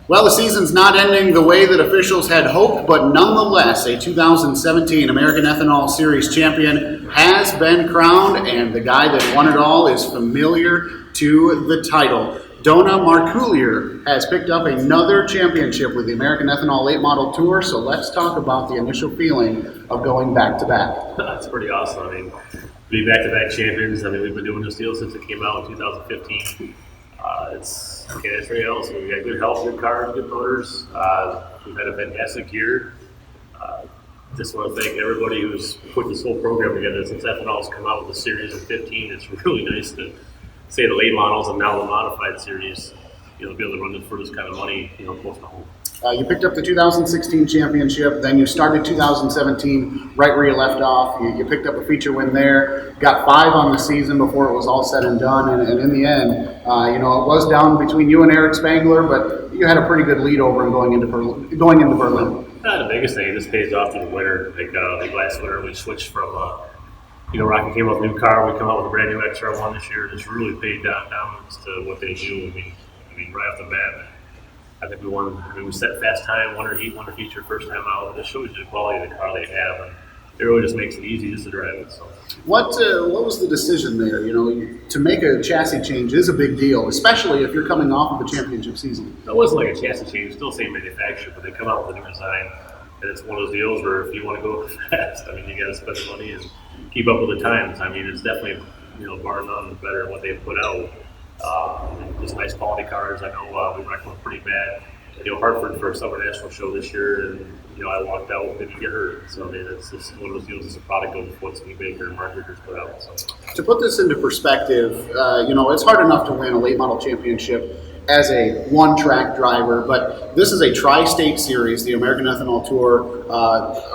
Well, the season's not ending the way that officials had hoped, but nonetheless, a 2017 American Ethanol Series champion has been crowned, and the guy that won it all is familiar to the title. Dona Marcoullier has picked up another championship with the American Ethanol Late Model Tour, so let's talk about the initial feeling of going back-to-back. That's pretty awesome. I mean, to be back-to-back champions, I mean, we've been doing this deal since it came out in 2015. I can't ask for anything else. We got good health, good cars, good motors. We've had a fantastic year. Just want to thank everybody who's put this whole program together. Since ethanol's come out with the series in 15, it's really nice to say the late models and now the modified series, be able to run this for this kind of money, close to home. You picked up the 2016 championship, then you started 2017 right where you left off. You picked up a feature win there, got 5 on the season before it was all said and done, and in the end, it was down between you and Eric Spangler, but you had a pretty good lead over him going into Berlin. The biggest thing, this pays off through the winter. Like last winter, we switched from Rocky came up with a new car. We come out with a brand new XR1 this year. It's really paid down to what they do. I mean, right off the bat, I think we won. We set fast time, won our heat, won our feature first time out. This shows you the quality of the car they have, and it really just makes it easy just to drive it. So, what was the decision there? To make a chassis change is a big deal, especially if you're coming off of a championship season. It wasn't like a chassis change; still same manufacturer, but they come out with a new design, and it's one of those deals where if you want to go fast, I mean, you got to spend the money and keep up with the times. I mean, it's definitely bar none better than what they've put out. Just nice quality cars. I know we wrecked one pretty bad. Hartford for a summer national show this year, and I walked out and didn't get hurt. So I mean, it's just one of those deals. It's a product of what Steve Baker and Mark Rickers put out. So to put this into perspective, it's hard enough to win a late model championship as a one-track driver, but this is a tri-state series, the American Ethanol Tour,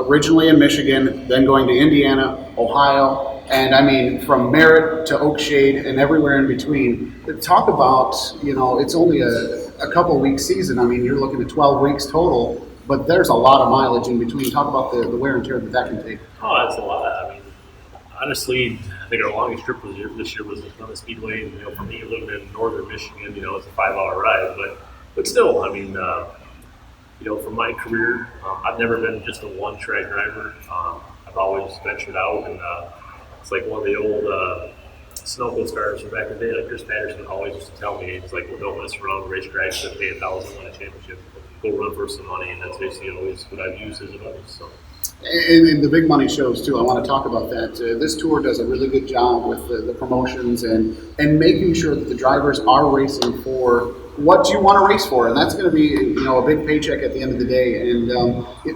originally in Michigan, then going to Indiana, Ohio, and I mean, from Merritt to Oakshade and everywhere in between. Talk about, it's only a couple weeks season. I mean, you're looking at 12 weeks total, but there's a lot of mileage in between. Talk about the wear and tear that can take. Oh, that's a lot. I mean, honestly, I think our longest trip this year was on the Speedway. For me, living in northern Michigan, it's a 5-hour ride, but still, I mean, from my career, I've never been just a one-track driver. I've always ventured out, and it's like one of the old snowmobile stars from back in the day, like Chris Patterson always used to tell me, he's like, well, don't mess around racetracks and pay $1,000 to win a championship. Go run for some money, and that's basically always what I've used as advice. So. And the big money shows too. I want to talk about that. This tour does a really good job with the promotions and making sure that the drivers are racing for what you want to race for, and that's going to be a big paycheck at the end of the day, and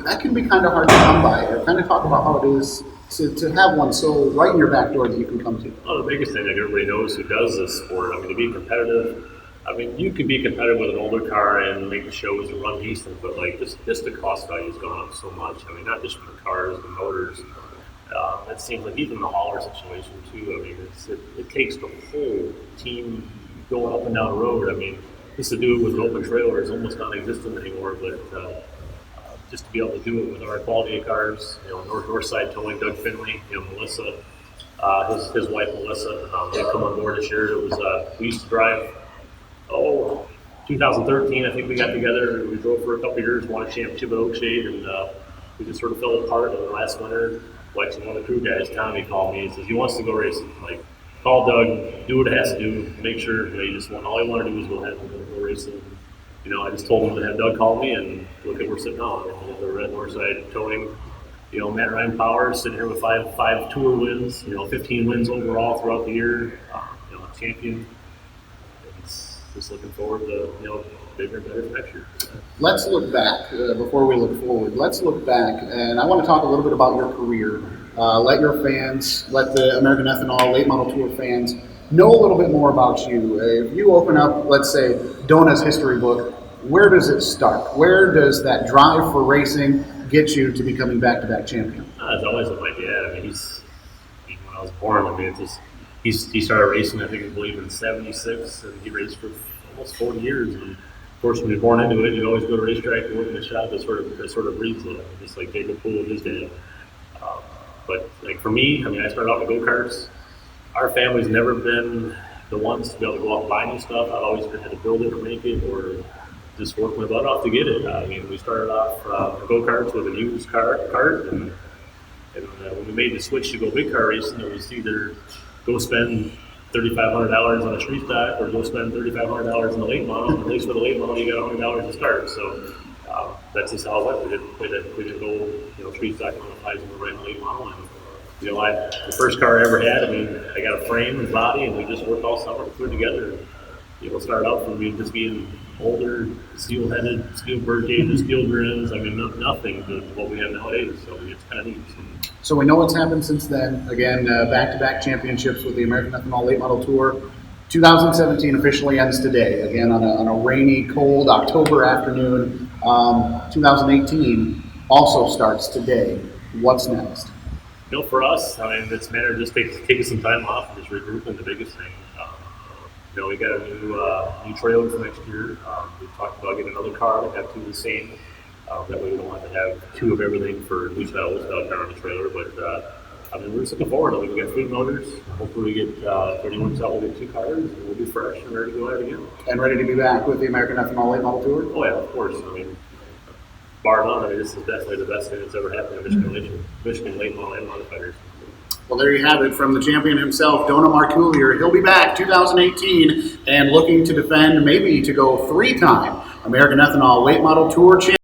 that can be kind of hard to come by. Kind of talk about how it is to have one so right in your back door that you can come to. Well, the biggest thing that everybody knows who does this sport, I mean, to be competitive. I mean, you can be competitive with an older car and make the shows and run decent, but just the cost value has gone up so much. I mean, not just for the cars, the motors. It seems like even the hauler situation too. I mean, it takes the whole team going up and down the road. I mean, just to do it with an open trailer is almost non-existent anymore. But just to be able to do it with our quality of cars, North Side Towing, Doug Finley, Melissa, his wife Melissa, they come on board this year. It was we used to drive. 2013, I think we got together. We drove for a couple of years, won a championship at Oakshade, and we just sort of fell apart. And then last winter, one of the crew guys, Tommy, called me and says he wants to go racing. Like, call Doug, do what it has to do, make sure all he wanted to do was go ahead and go racing. I just told him to have Doug call me, and look at where we're sitting now. The Red Northside Towing, Matt Ryan Powers sitting here with five tour wins, 15 wins overall throughout the year, champion. Just looking forward to bigger and better next year. Let's look back before we look forward. Let's look back, and I want to talk a little bit about your career. Let your fans, let the American Ethanol Late Model Tour fans know a little bit more about you. If you open up, let's say, Dona's history book, where does it start? Where does that drive for racing get you to becoming back-to-back champion? It's always with my dad. I mean, when I was born, I mean, it's just. He started racing, I think, I believe, in '76, and he raced for almost 40 years. And of course, when you're born into it, you always go to racetrack and work in the shop. That sort of breeds it. Just like Jacob Poole with his dad. But like for me, I mean, I started out in go-karts. Our family's never been the ones to be able to go out and buy new stuff. I've always had to build it or make it, or just worked my butt off to get it. I mean, we started off go karts with a used cart, and when we made the switch to go big car racing, it was either go spend $3,500 on a street stock or go spend $3,500 in the late model. And at least with the late model, you got $100 to start. So that's just how it went. We didn't go street stock modifies in the right late model. And the first car I ever had. I mean, I got a frame and body, and we just worked all summer to put it together. Started out from just being older, steel-headed, steel bird cages, steel rims. I mean, nothing to what we have nowadays. So it's kind of neat. So we know what's happened since then. Again, back-to-back championships with the American Ethanol Late Model Tour. 2017 officially ends today. Again, on a rainy, cold October afternoon. 2018 also starts today. What's next? For us, I mean, it's a matter of just taking some time off and just regrouping. The biggest thing. We got a new trailer for next year. We've talked about getting another car to have two of the same. That way we don't have to have two of everything for new style, old style car on the trailer. But I mean, we're just looking forward to it. We got 3 motors. Hopefully we get, if anyone works out, we'll get 2 cars, and we'll be fresh and ready to go at it again. And ready to be back with the American Ethanol Late Model Tour? Oh yeah, of course. I mean, bar none, I mean, this is definitely the best thing that's ever happened in Michigan Late Model and Modifiers. Well, there you have it from the champion himself, Dona Marcoullier. He'll be back 2018 and looking to defend, maybe to go 3-time American Ethanol Late Model Tour champion.